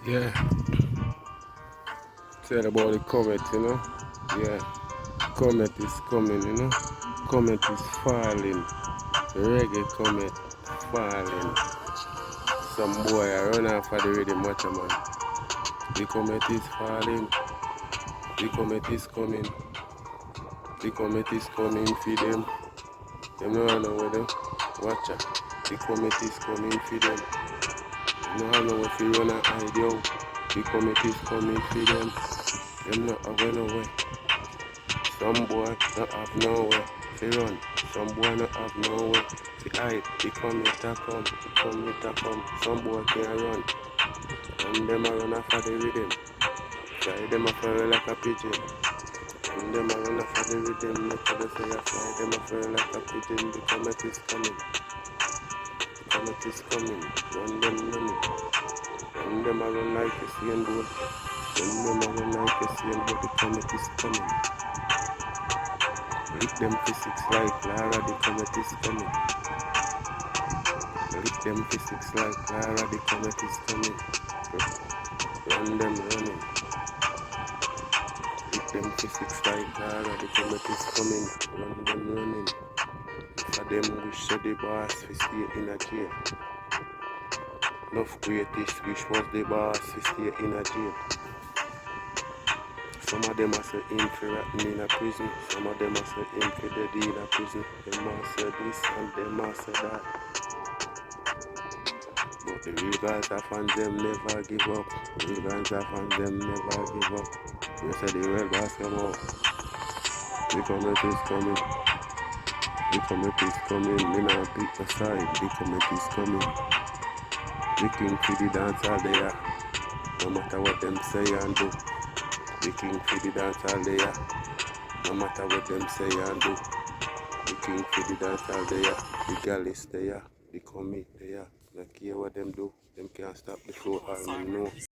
Yeah, tell about the comet, Yeah, comet is coming. Comet is falling. Reggae comet falling. Some boy I run off of the rhythm, watch a man. The comet is falling. The comet is coming. The comet is coming for them. Them no know where them. Watch out. The comet is coming for them. Them no know if you run and hide yo. The comet is coming for them. Them not aware nowhere. Some boy not have nowhere to run. Some boy not have nowhere to hide. The comet a come. The comet a come. Some boy can't run. And them a run off of the rhythm. Fly them a fly like a pigeon. And them a run off of the rhythm. Make sure they say I fly them a fly like a pigeon. The comet is coming. The comet is coming. Run them running. And them a run like a seeing boat. And them a run like a seeing boat. The comet is coming. Lick them physics like Lara, the comet is coming. Lick them physics like Lara, the comet is coming. Run them running. Lick them physics like Lara, the comet is coming. Run them running. For them wish the boss we stay in a jail. Enough greatest wish was the boss we stay in a jail. Some of them are say in for rotting in a prison. Some of them are say in for dead in a prison. Them are say this and them are say that. But the real guys are fans, them never give up. The real guys are fans, them never give up. You say the real boss come out. The comet is coming. The comet is coming. Me not pick the side. The comet is coming. The king for the dance all day. No matter what them say and do. The king for the dance all day. No matter what them say and do. The king for the dance all day. The gal is there. The comet there. Don't care what them do. Them can't stop the flow. I know.